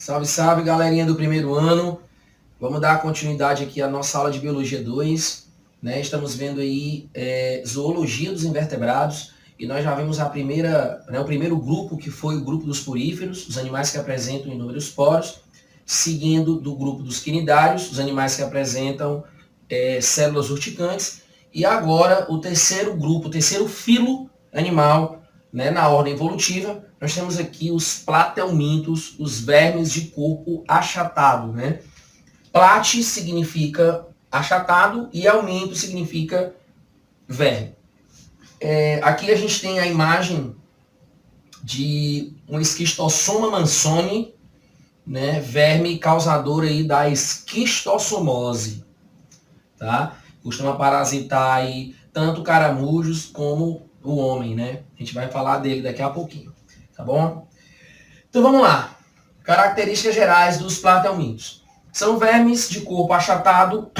Salve, salve, galerinha do primeiro ano. Vamos dar continuidade aqui à nossa aula de Biologia 2. Né? Estamos vendo aí Zoologia dos Invertebrados. E nós já vimos o primeiro grupo, que foi o grupo dos poríferos, os animais que apresentam inúmeros poros, seguindo do grupo dos quinidários, os animais que apresentam células urticantes. E agora o terceiro grupo, o terceiro filo animal, né, na ordem evolutiva, nós temos aqui os platelmintos, os vermes de corpo achatado. Né? Plate significa achatado e aumento significa verme. Aqui a gente tem a imagem de um Schistosoma mansoni, né, verme causador aí da esquistossomose. Tá? Costuma parasitar aí tanto caramujos como o homem, né? A gente vai falar dele daqui a pouquinho, tá bom? Então vamos lá. Características gerais dos platelmintos. São vermes de corpo achatado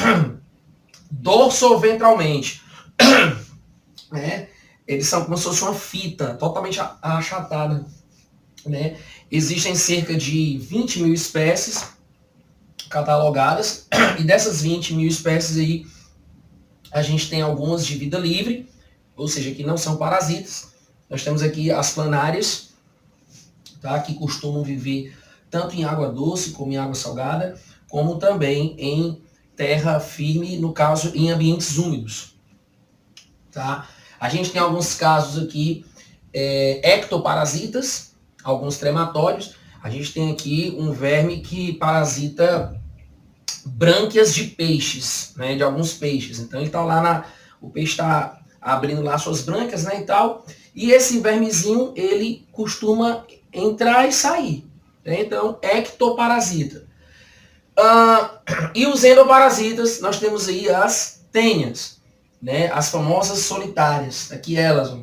dorsoventralmente. Né? Eles são como se fosse uma fita totalmente achatada. Né? Existem cerca de 20 mil espécies catalogadas, e dessas 20 mil espécies aí, a gente tem algumas de vida livre, ou seja, que não são parasitas. Nós temos aqui as planárias, tá? Que costumam viver tanto em água doce como em água salgada, como também em terra firme, no caso em ambientes úmidos. Tá? A gente tem alguns casos aqui ectoparasitas, alguns trematórios. A gente tem aqui um verme que parasita brânquias de peixes, né, de alguns peixes. Então ele está lá, o peixe está abrindo lá suas brânquias, né, e tal. E esse vermezinho, ele costuma entrar e sair. Né? Então, ectoparasita. E os endoparasitas, nós temos aí as tênias, né, as famosas solitárias. Aqui elas,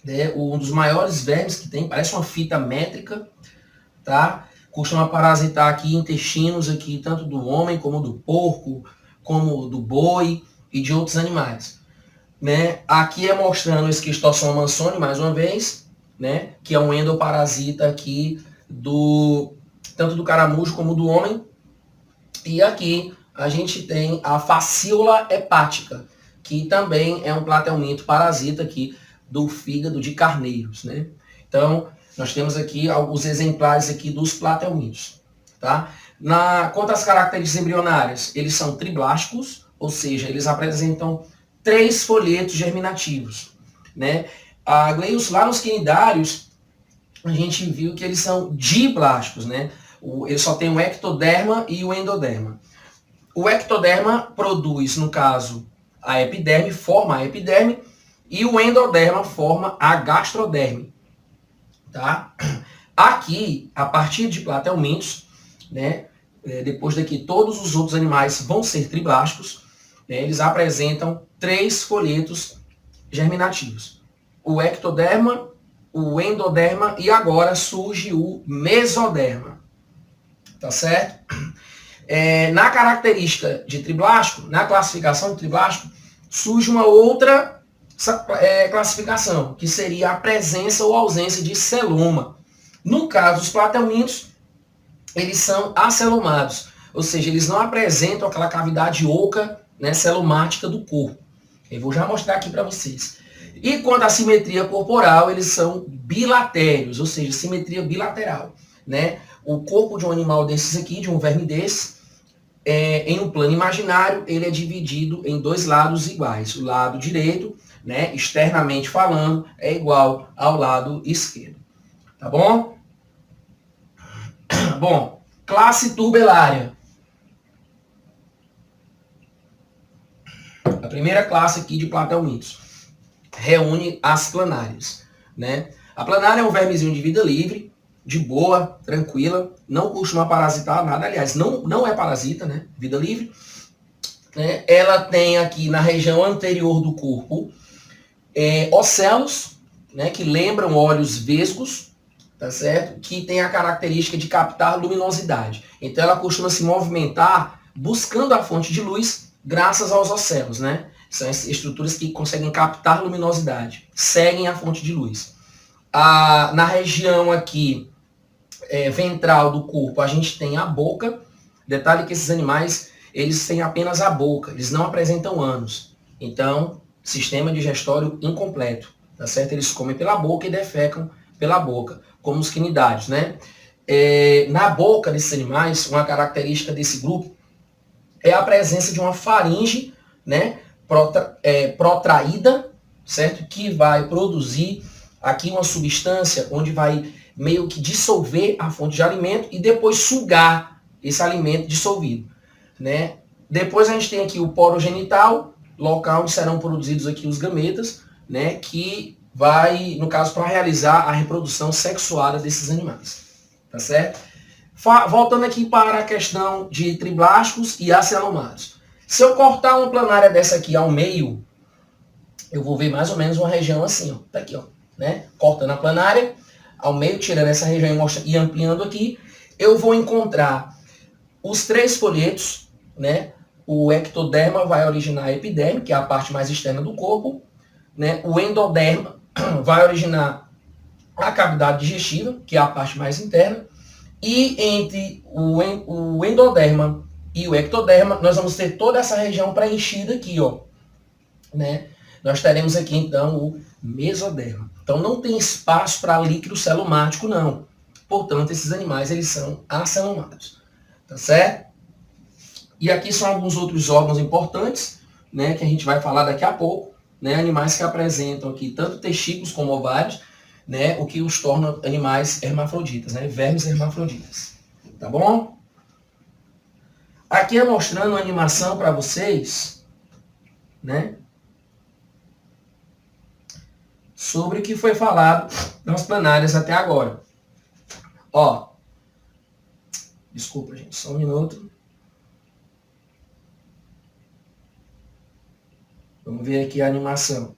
né, um dos maiores vermes que tem, parece uma fita métrica, tá? Costuma parasitar aqui intestinos aqui, tanto do homem como do porco, como do boi e de outros animais. Né? Aqui é mostrando o Schistosoma mansoni, mais uma vez, né? Que é um endoparasita aqui tanto do caramujo como do homem. E aqui a gente tem a fascíola hepática, que também é um platelminto parasita aqui do fígado de carneiros. Né? Então, nós temos aqui alguns exemplares aqui dos platelmintos. Tá? Quanto às características embrionárias, eles são triblásticos, ou seja, eles apresentam 3 folhetos germinativos. Né? Lá nos quinidários, a gente viu que eles são diblásticos. Né? Eles só têm o ectoderma e o endoderma. O ectoderma produz, no caso, a epiderme, forma a epiderme, e o endoderma forma a gastroderme. Tá? Aqui, a partir de platelmintos, né, depois daqui todos os outros animais vão ser triblásticos, né, eles apresentam 3 folhetos germinativos. O ectoderma, o endoderma e agora surge o mesoderma. Tá certo? Na característica de triblástico, na classificação de triblástico, surge uma outra classificação, que seria a presença ou ausência de celoma. No caso dos platelmintos, eles são acelomados, ou seja, eles não apresentam aquela cavidade oca, né, celomática do corpo. Eu vou já mostrar aqui para vocês. E quanto à simetria corporal, eles são bilatérios, ou seja, simetria bilateral. Né? O corpo de um animal desses aqui, de um verme desse, em um plano imaginário, ele é dividido em 2 lados iguais. O lado direito, né, externamente falando, é igual ao lado esquerdo. Tá bom? Bom, classe turbelária. A primeira classe aqui de platelmintos reúne as planárias. Né? A planária é um vermezinho de vida livre, de boa, tranquila, não costuma parasitar nada, aliás, não é parasita, né? Vida livre. Né? Ela tem aqui na região anterior do corpo ocelos, né, que lembram olhos vesgos, tá certo? Que tem a característica de captar luminosidade. Então ela costuma se movimentar buscando a fonte de luz graças aos ocelos, né? São estruturas que conseguem captar luminosidade, seguem a fonte de luz. Na região aqui ventral do corpo, a gente tem a boca. Detalhe que esses animais, eles têm apenas a boca, eles não apresentam ânus. Então, sistema digestório incompleto, tá certo? Eles comem pela boca e defecam pela boca, como os quinidários, né? Na boca desses animais, uma característica desse grupo é a presença de uma faringe, né, protraída, certo? Que vai produzir aqui uma substância onde vai meio que dissolver a fonte de alimento e depois sugar esse alimento dissolvido, né? Depois a gente tem aqui o poro genital, local onde serão produzidos aqui os gametas, né, que vai, no caso, para realizar a reprodução sexuada desses animais, tá certo? Voltando aqui para a questão de triblásticos e acelomados. Se eu cortar uma planária dessa aqui ao meio, eu vou ver mais ou menos uma região assim, ó, tá aqui, ó, né? Cortando a planária ao meio, tirando essa região e ampliando aqui, eu vou encontrar os 3 folhetos, né? O ectoderma vai originar a epiderme, que é a parte mais externa do corpo, né? O endoderma vai originar a cavidade digestiva, que é a parte mais interna, e entre o endoderma e o ectoderma, nós vamos ter toda essa região preenchida aqui, ó, né? Nós teremos aqui, então, o mesoderma. Então, não tem espaço para líquido celomático, não. Portanto, esses animais, eles são acelomados. Tá certo? E aqui são alguns outros órgãos importantes, né, que a gente vai falar daqui a pouco, né? Animais que apresentam aqui tanto testículos como ovários, né, o que os torna animais hermafroditas, né, vermes hermafroditas. Tá bom? Aqui é mostrando uma animação para vocês, né, sobre o que foi falado nas planárias até agora. Ó, desculpa, gente, só um minuto. Vamos ver aqui a animação.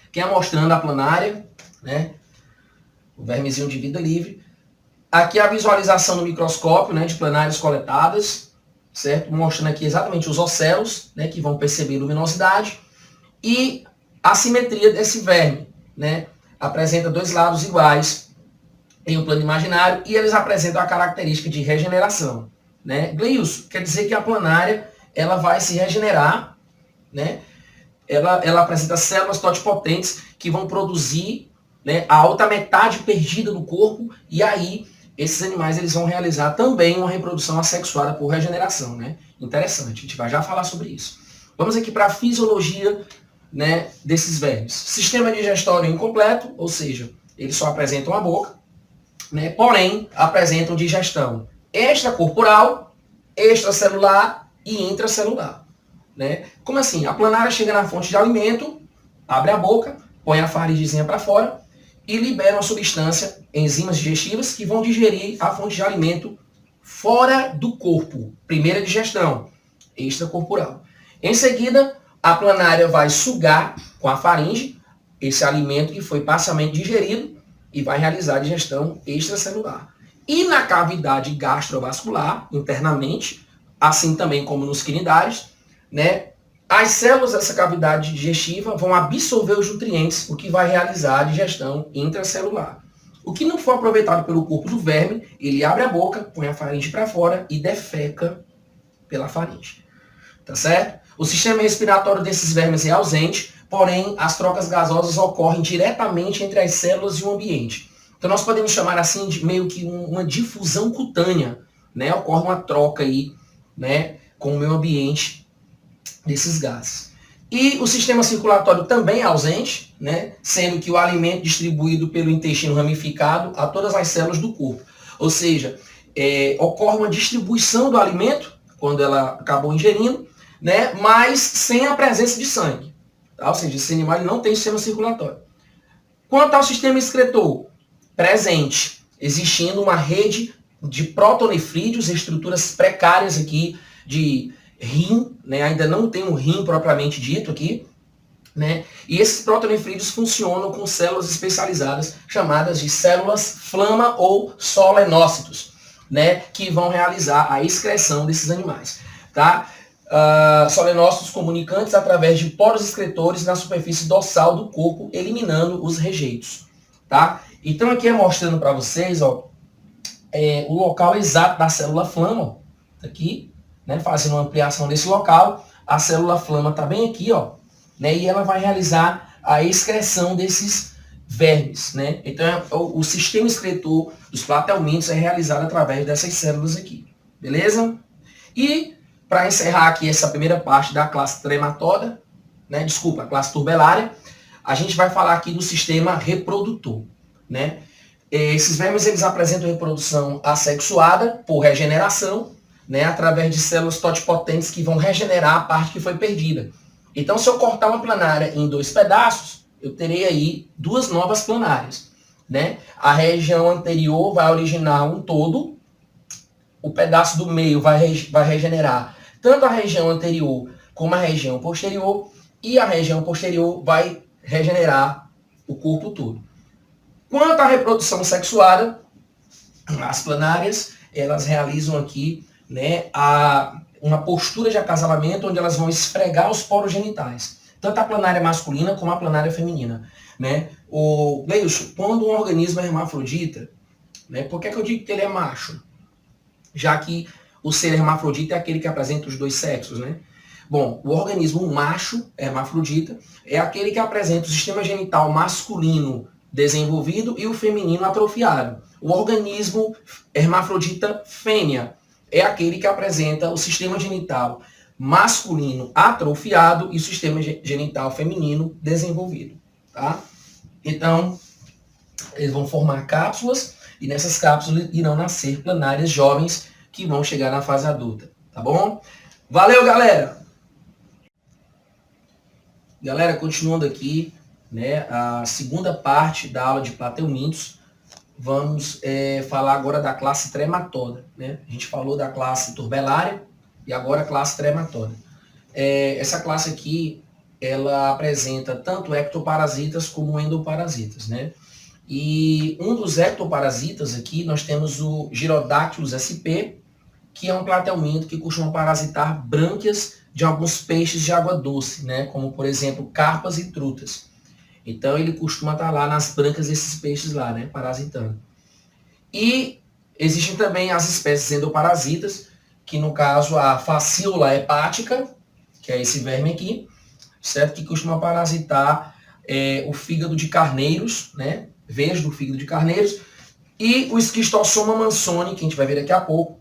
Aqui é mostrando a planária, né, o vermezinho de vida livre. Aqui a visualização no microscópio, né, de planárias coletadas, certo? Mostrando aqui exatamente os ocelos, né, que vão perceber luminosidade. E a simetria desse verme, né? Apresenta 2 lados iguais em um plano imaginário e eles apresentam a característica de regeneração, né? Gleilson, quer dizer que a planária ela vai se regenerar, né? Ela apresenta células totipotentes que vão produzir, né, a outra metade perdida do corpo e aí esses animais eles vão realizar também uma reprodução assexuada por regeneração, né? Interessante, a gente vai já falar sobre isso. Vamos aqui para a fisiologia, né, desses vermes. Sistema digestório incompleto, ou seja, eles só apresentam a boca, né, porém apresentam digestão extracorporal, extracelular e intracelular. Né? Como assim? A planária chega na fonte de alimento, abre a boca, põe a faringezinha para fora e libera uma substância, enzimas digestivas, que vão digerir a fonte de alimento fora do corpo. Primeira digestão, extracorporal. Em seguida, a planária vai sugar com a faringe esse alimento que foi parcialmente digerido e vai realizar a digestão extracelular. E na cavidade gastrovascular, internamente, assim também como nos quinidários, né, as células dessa cavidade digestiva vão absorver os nutrientes, o que vai realizar a digestão intracelular. O que não for aproveitado pelo corpo do verme, ele abre a boca, põe a faringe para fora e defeca pela faringe. Tá certo? O sistema respiratório desses vermes é ausente, porém as trocas gasosas ocorrem diretamente entre as células e o ambiente. Então nós podemos chamar assim de meio que uma difusão cutânea, né? Ocorre uma troca aí, né, com o meio ambiente desses gases. E o sistema circulatório também é ausente, né, sendo que o alimento distribuído pelo intestino ramificado a todas as células do corpo. Ou seja, ocorre uma distribuição do alimento, quando ela acabou ingerindo, né, mas sem a presença de sangue. Tá? Ou seja, esse animal não tem sistema circulatório. Quanto ao sistema excretor, presente, existindo uma rede de protonefrídeos, estruturas precárias aqui de rim, né? Ainda não tem um rim propriamente dito aqui, né? E esses protonefrídeos funcionam com células especializadas chamadas de células flama ou solenócitos, né? Que vão realizar a excreção desses animais, tá? Solenócitos comunicantes através de poros excretores na superfície dorsal do corpo, eliminando os rejeitos, tá? Então aqui é mostrando para vocês, ó, o local exato da célula flama, ó, aqui, né, fazendo uma ampliação desse local. A célula flama está bem aqui, ó, né, e ela vai realizar a excreção desses vermes, né? Então o sistema excretor dos platelmintos é realizado através dessas células aqui, beleza? E para encerrar aqui essa primeira parte da classe trematoda, né, desculpa, a classe turbelária, a gente vai falar aqui do sistema reprodutor, né? Esses vermes eles apresentam reprodução assexuada por regeneração, né, através de células totipotentes que vão regenerar a parte que foi perdida. Então, se eu cortar uma planária em 2 pedaços, eu terei aí 2 novas planárias, né? A região anterior vai originar um todo, o pedaço do meio vai regenerar tanto a região anterior como a região posterior, e a região posterior vai regenerar o corpo todo. Quanto à reprodução sexuada, as planárias, elas realizam aqui, né, uma postura de acasalamento onde elas vão esfregar os poros genitais. Tanto a planária masculina como a planária feminina. Né? Leilson, quando um organismo é hermafrodita, né, por que eu digo que ele é macho? Já que o ser hermafrodita é aquele que apresenta os 2 sexos, né? Bom, o organismo macho, hermafrodita, é aquele que apresenta o sistema genital masculino desenvolvido e o feminino atrofiado. O organismo hermafrodita fêmea é aquele que apresenta o sistema genital masculino atrofiado e o sistema genital feminino desenvolvido. Tá? Então, eles vão formar cápsulas e nessas cápsulas irão nascer planárias jovens que vão chegar na fase adulta. Tá bom? Valeu, galera! Galera, continuando aqui, né, a segunda parte da aula de plateumintos, vamos falar agora da classe trematoda. Né? A gente falou da classe turbelária e agora a classe trematoda. Essa classe aqui, ela apresenta tanto ectoparasitas como endoparasitas. Né? E um dos ectoparasitas aqui, nós temos o Gyrodactylus sp, que é um plateuminto que costuma parasitar brânquias de alguns peixes de água doce, né? Como, por exemplo, carpas e trutas. Então, ele costuma estar lá nas brânquias desses peixes lá, né? Parasitando. E existem também as espécies endoparasitas, que no caso a Fasciola hepática, que é esse verme aqui, certo? Que costuma parasitar o fígado de carneiros, né? Veias do fígado de carneiros, e o Esquistossoma mansoni, que a gente vai ver daqui a pouco,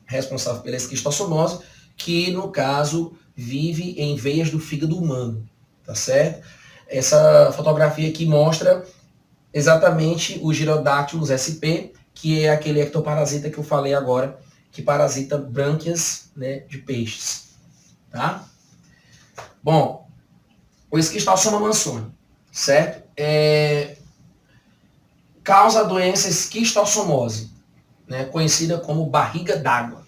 responsável pela esquistossomose, que no caso vive em veias do fígado humano, tá certo? Essa fotografia aqui mostra exatamente o Gyrodactylus sp, que é aquele ectoparasita que eu falei agora, que parasita brânquias, né, de peixes, tá? Bom, o Esquistossoma mansoni, certo? Causa a doença esquistossomose, né, conhecida como barriga d'água,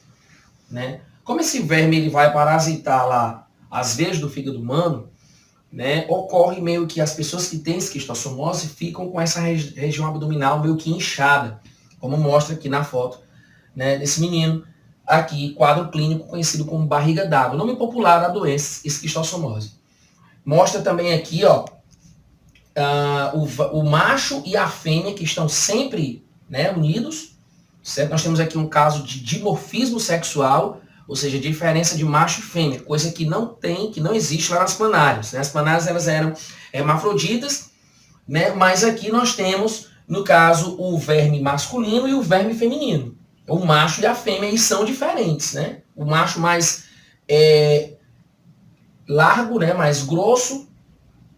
né? Como esse verme ele vai parasitar lá as veias do fígado humano, né, ocorre meio que as pessoas que têm esquistossomose ficam com essa região abdominal meio que inchada, como mostra aqui na foto, né, desse menino, aqui, quadro clínico conhecido como barriga d'água, nome popular da doença esquistossomose. Mostra também aqui, ó, o macho e a fêmea que estão sempre, né, unidos, certo? Nós temos aqui um caso de dimorfismo sexual, ou seja, diferença de macho e fêmea, coisa que não tem, que não existe lá nas planárias. Né? As planárias elas eram hermafroditas, né? Mas aqui nós temos, no caso, o verme masculino e o verme feminino. O macho e a fêmea eles são diferentes. Né? O macho mais largo, né? Mais grosso,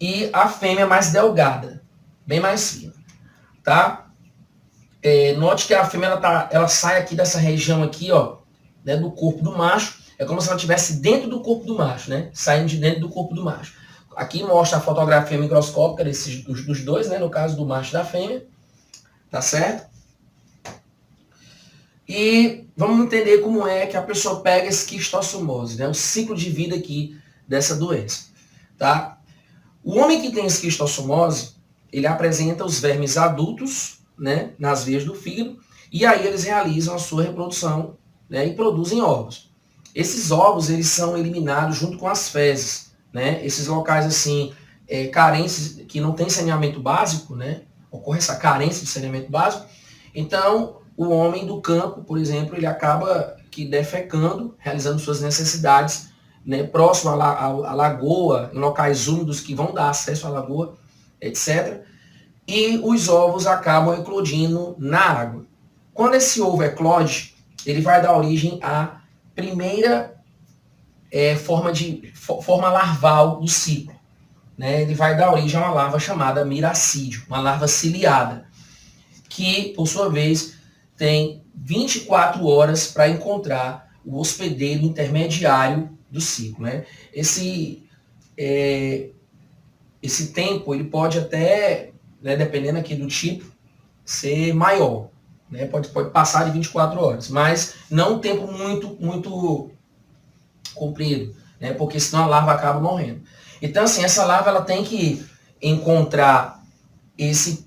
e a fêmea mais delgada, bem mais fina. Tá? Note que a fêmea ela sai aqui dessa região aqui, ó, né, do corpo do macho, é como se ela estivesse dentro do corpo do macho, né, saindo de dentro do corpo do macho. Aqui mostra a fotografia microscópica dos dois, né, no caso do macho e da fêmea, tá certo? E vamos entender como é que a pessoa pega esquistossomose, né, o ciclo de vida aqui dessa doença, tá? O homem que tem esquistossomose, ele apresenta os vermes adultos, né, nas veias do fígado, e aí eles realizam a sua reprodução, né, e produzem ovos. Esses ovos eles são eliminados junto com as fezes, né? Esses locais assim carentes que não tem saneamento básico, né? ocorre essa carência de saneamento básico, então o homem do campo, por exemplo, ele acaba que defecando, realizando suas necessidades, né, próximo à lagoa, em locais úmidos que vão dar acesso à lagoa, etc. E os ovos acabam eclodindo na água. Quando esse ovo eclode, ele vai dar origem à primeira forma larval do ciclo. Né? Ele vai dar origem a uma larva chamada miracídio, uma larva ciliada, que, por sua vez, tem 24 horas para encontrar o hospedeiro intermediário do ciclo. Né? Esse tempo ele pode até, né, dependendo aqui do tipo, ser maior. Né? Pode passar de 24 horas, mas não um tempo muito comprido, né? Porque senão a larva acaba morrendo. Então, assim, essa larva ela tem que encontrar esse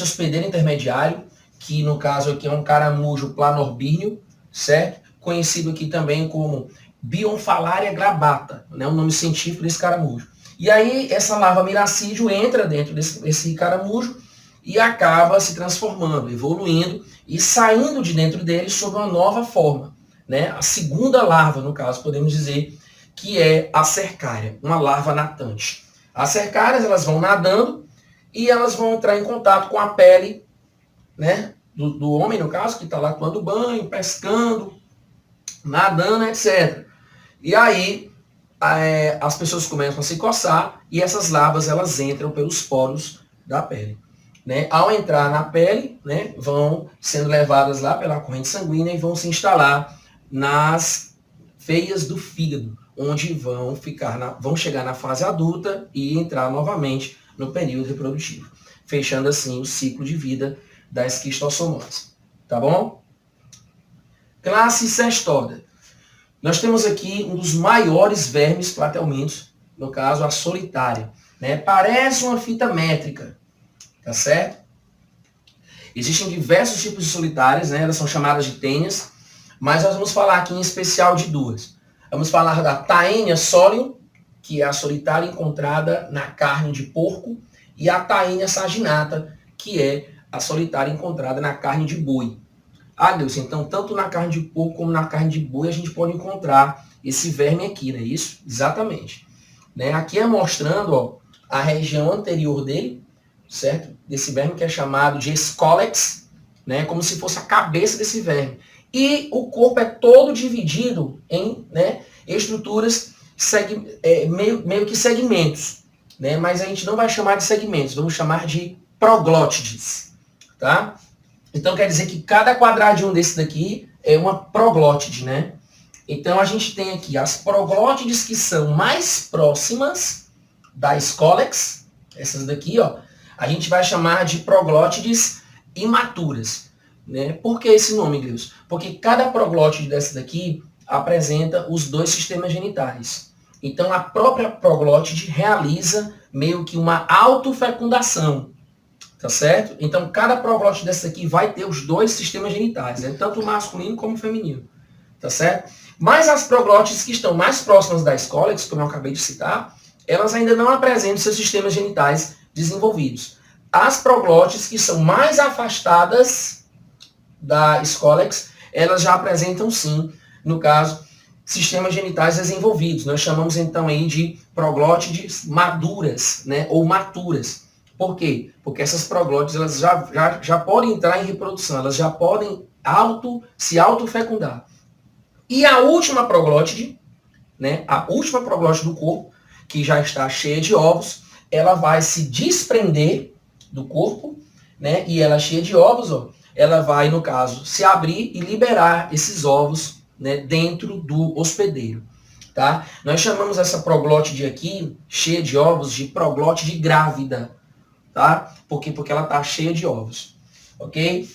hospedeiro intermediário, que no caso aqui é um caramujo planorbíneo, certo? Conhecido aqui também como Bionfalaria glabata, né? O nome científico desse caramujo. E aí essa larva miracídio entra dentro desse caramujo e acaba se transformando, evoluindo e saindo de dentro dele sob uma nova forma. Né? A segunda larva, no caso, podemos dizer que é a cercária, uma larva natante. As cercárias elas vão nadando e elas vão entrar em contato com a pele, né, do homem, no caso, que está lá tomando banho, pescando, nadando, etc. E aí as pessoas começam a se coçar e essas larvas elas entram pelos poros da pele. Né? Ao entrar na pele, né, vão sendo levadas lá pela corrente sanguínea e vão se instalar nas veias do fígado, onde vão chegar na fase adulta e entrar novamente no período reprodutivo, fechando assim o ciclo de vida da esquistossomose. Tá bom? Classe Cestoda. Nós temos aqui um dos maiores vermes platelmintos, no caso a solitária. Né? Parece uma fita métrica, tá certo? Existem diversos tipos de solitárias, né? Elas são chamadas de tênias, mas nós vamos falar aqui em especial de duas. Vamos falar da Taenia solium, que é a solitária encontrada na carne de porco, e a Taenia saginata, que é a solitária encontrada na carne de boi. Ah, Deus, então tanto na carne de porco como na carne de boi a gente pode encontrar esse verme aqui, não é isso? Exatamente. Né? Aqui é mostrando, ó, a região anterior dele, certo? Desse verme que é chamado de escólex, né? Como se fosse a cabeça desse verme. E o corpo é todo dividido em, né, estruturas meio que segmentos. Né? Mas a gente não vai chamar de segmentos, vamos chamar de proglótides. Tá? Então quer dizer que cada quadradinho desse daqui é uma proglótide. Né? Então a gente tem aqui as proglótides que são mais próximas da escólex, essas daqui, ó, a gente vai chamar de proglótides imaturas. Né? Por que esse nome, Gleus? Porque cada proglótide dessa daqui apresenta os dois sistemas genitais. Então a própria proglótide realiza meio que uma autofecundação. Tá certo? Então cada proglótide dessa daqui vai ter os dois sistemas genitais, né? Tanto o masculino como o feminino. Tá certo? Mas as proglótides que estão mais próximas da escólex, como eu acabei de citar, elas ainda não apresentam seus sistemas genitais desenvolvidos. As proglótides que são mais afastadas da escólex, elas já apresentam sim, no caso, sistemas genitais desenvolvidos. Nós chamamos então aí de proglótides maduras, né, ou maturas. Por quê? Porque essas proglótides elas já podem entrar em reprodução, elas já podem se autofecundar. E a última proglótide, né, a última proglótide do corpo, que já está cheia de ovos, ela vai se desprender do corpo, né, e ela cheia de ovos, ó, ela vai, no caso, se abrir e liberar esses ovos, né, dentro do hospedeiro. Tá? Nós chamamos essa proglótide aqui, cheia de ovos, de proglótide grávida. Tá? Por quê? Porque ela está cheia de ovos. Ok?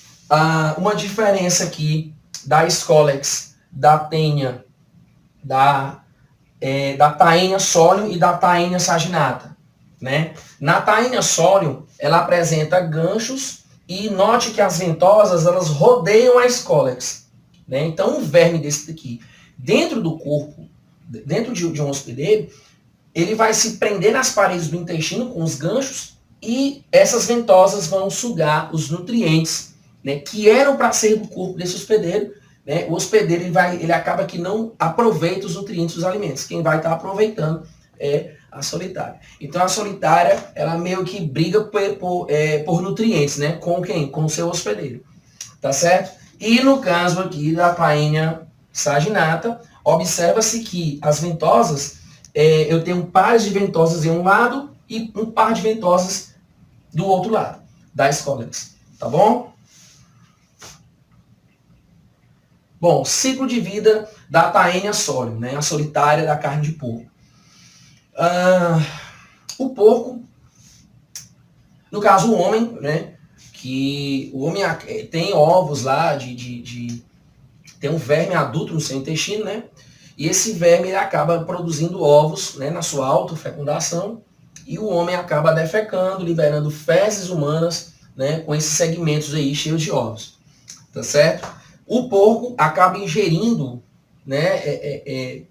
Uma diferença aqui da escólex, da tênia, da Taenia solium e da Taenia saginata. Né? Na Taenia solium, ela apresenta ganchos e note que as ventosas elas rodeiam a escólex. Né? Então, um verme desse daqui, dentro do corpo, dentro de um hospedeiro, ele vai se prender nas paredes do intestino com os ganchos, e essas ventosas vão sugar os nutrientes, né, que eram para ser do corpo desse hospedeiro. Né? O hospedeiro ele acaba que não aproveita os nutrientes dos alimentos. Quem vai estar aproveitando é a solitária. Então a solitária, ela meio que briga por nutrientes, né? Com quem? Com o seu hospedeiro. Tá certo? E no caso aqui da Painea saginata, observa-se que as ventosas, eu tenho pares de ventosas em um lado e um par de ventosas do outro lado da Scolex. Tá bom? Bom, ciclo de vida da Taenia solium, né? A solitária da carne de porco. O porco, no caso o homem, né? Que o homem tem ovos lá, tem um verme adulto no seu intestino, né? E esse verme ele acaba produzindo ovos, né, na sua autofecundação, e o homem acaba defecando, liberando fezes humanas, né, com esses segmentos aí cheios de ovos. Tá certo? O porco acaba ingerindo, né,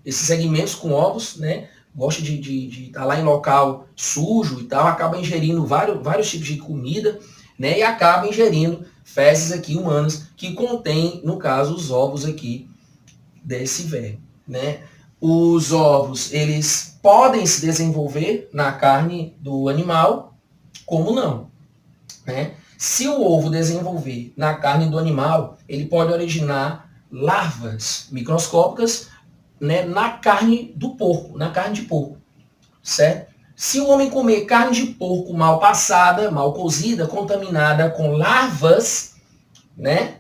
esses segmentos com ovos, né? Gosta de estar lá em local sujo e tal, acaba ingerindo vários tipos de comida, né? E acaba ingerindo fezes aqui humanas que contém, no caso, os ovos aqui desse verme, né? Os ovos, eles podem se desenvolver na carne do animal, como não, né? Se o ovo desenvolver na carne do animal, ele pode originar larvas microscópicas, né, na carne do porco, na carne de porco, certo? Se o homem comer carne de porco mal passada, mal cozida, contaminada com larvas, né,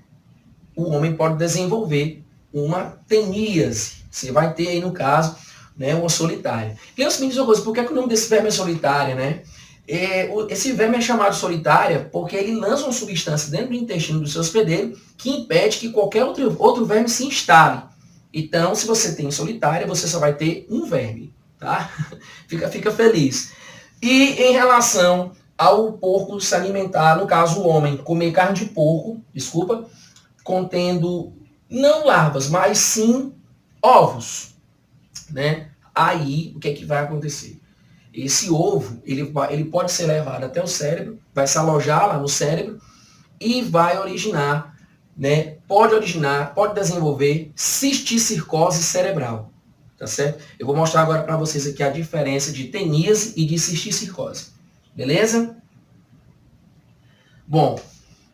o homem pode desenvolver uma teníase. Você vai ter aí, no caso, né, uma solitária. E eu me diz uma coisa, por que o nome desse verme é solitária, né? Esse verme é chamado solitária porque ele lança uma substância dentro do intestino do seu hospedeiro que impede que qualquer outro verme se instale. Então, se você tem solitária, você só vai ter um verme, tá? Fica feliz. E em relação ao porco se alimentar, no caso o homem, comer carne de porco, contendo não larvas, mas sim ovos, né? Aí, o que é que vai acontecer? Esse ovo, ele pode ser levado até o cérebro, vai se alojar lá no cérebro e vai originar, né? Pode desenvolver cisticircose cerebral, tá certo? Eu vou mostrar agora para vocês aqui a diferença de teníase e de cisticircose, beleza? Bom,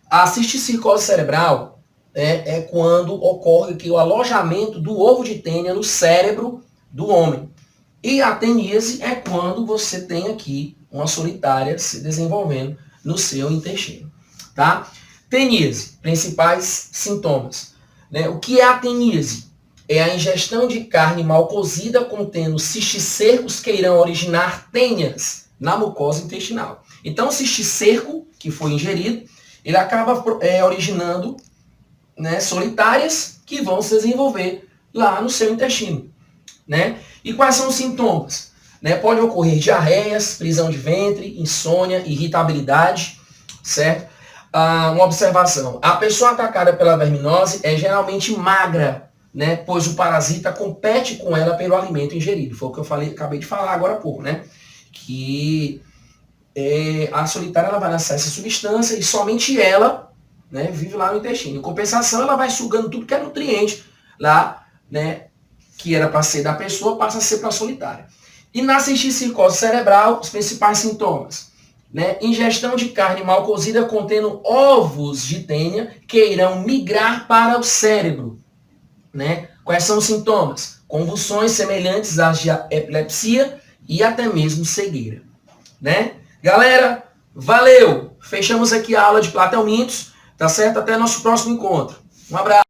a cisticircose cerebral é quando ocorre aqui o alojamento do ovo de tênia no cérebro do homem. E a teníase é quando você tem aqui uma solitária se desenvolvendo no seu intestino, tá? Teníase, principais sintomas, né? O que é a teníase? É a ingestão de carne mal cozida contendo cisticercos que irão originar tênias na mucosa intestinal. Então, o cisticerco que foi ingerido, ele acaba originando, né, solitárias que vão se desenvolver lá no seu intestino, né? E quais são os sintomas? Né? Pode ocorrer diarreias, prisão de ventre, insônia, irritabilidade, certo? Uma observação. A pessoa atacada pela verminose é geralmente magra, né? Pois o parasita compete com ela pelo alimento ingerido. Foi o que eu acabei de falar agora há pouco, né? Que a solitária ela vai lançar essa substância e somente ela, né, vive lá no intestino. Em compensação, ela vai sugando tudo que é nutriente lá, né, que era para ser da pessoa, passa a ser para a solitária. E na cisticircose cerebral, os principais sintomas, né? Ingestão de carne mal cozida contendo ovos de tênia que irão migrar para o cérebro, né? Quais são os sintomas? Convulsões semelhantes às de epilepsia e até mesmo cegueira, né? Galera, valeu! Fechamos aqui a aula de Platelmintos, tá certo? Até nosso próximo encontro. Um abraço!